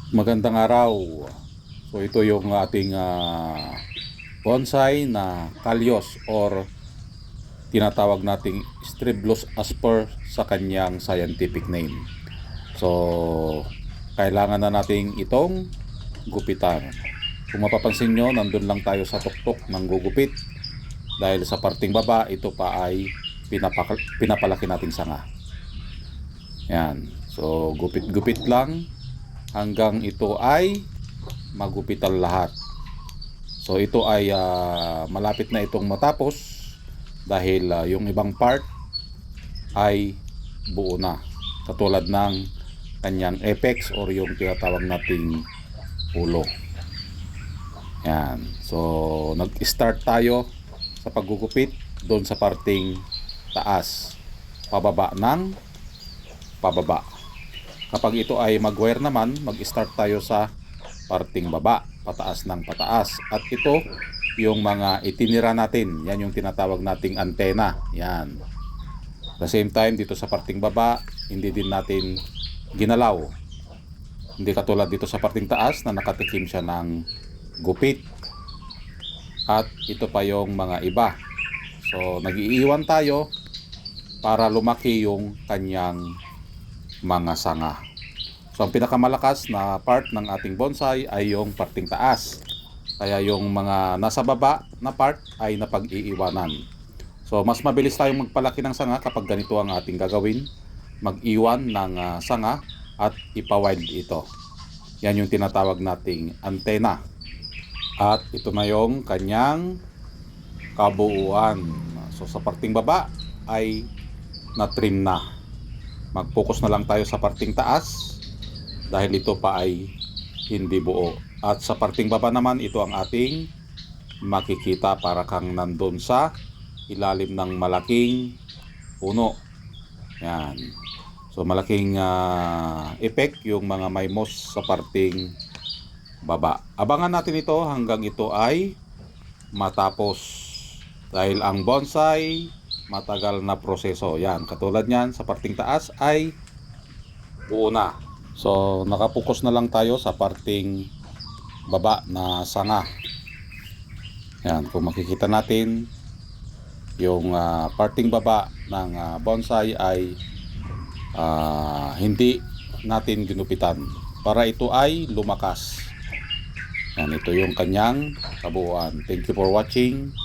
Magandang araw. So ito yung ating bonsai na Kalios or tinatawag nating Stribulus asper sa kanyang scientific name. So kailangan na nating itong gupitan. Kung mapapansin nyo, nandun lang tayo sa tuktok ng gugupit dahil sa parting baba ito pa ay pinapalaki nating sanga. Yan. So gupit-gupit lang hanggang ito ay magupitan lahat. So ito ay malapit na itong matapos dahil yung ibang part ay buo na, katulad ng kanyang apex or yung tinatawag nating ulo. Yan. So nag-start tayo sa paggugupit doon sa parting taas, pababa ng pababa. Kapag ito ay mag-wire naman, mag-start tayo sa parting baba, pataas ng pataas. At ito, yung mga itinira natin, yan yung tinatawag nating antena. Yan. At the same time, dito sa parting baba, hindi din natin ginalaw. Hindi katulad dito sa parting taas na nakatikim siya ng gupit. At ito pa yung mga iba. So, nag-iiwan tayo para lumaki yung kanyang mga sanga. So ang pinakamalakas na part ng ating bonsai ay yung parting taas. Kaya yung mga nasa baba na part ay napag-iiwanan. So mas mabilis tayong magpalaki ng sanga kapag ganito ang ating gagawin. Mag-iwan ng sanga at ipa-wild ito. Yan yung tinatawag nating antena. At ito na yung kanyang kabuuan. So sa parting baba ay na-trim na. Mag-focus na lang tayo sa parting taas dahil ito pa ay hindi buo. At sa parting baba naman, ito ang ating makikita para kang nandun sa ilalim ng malaking puno. Yan. So malaking effect yung mga may moss sa parting baba. Abangan natin ito hanggang ito ay matapos. Dahil ang bonsai matagal na proseso. Yan, katulad niyan sa parting taas ay buo na. So nakapokus na lang tayo sa parting baba na sanga. Yan, kung makikita natin yung parting baba ng bonsai ay hindi natin ginupitan para ito ay lumakas. Yan, ito yung kanyang kabuuan. Thank you for watching.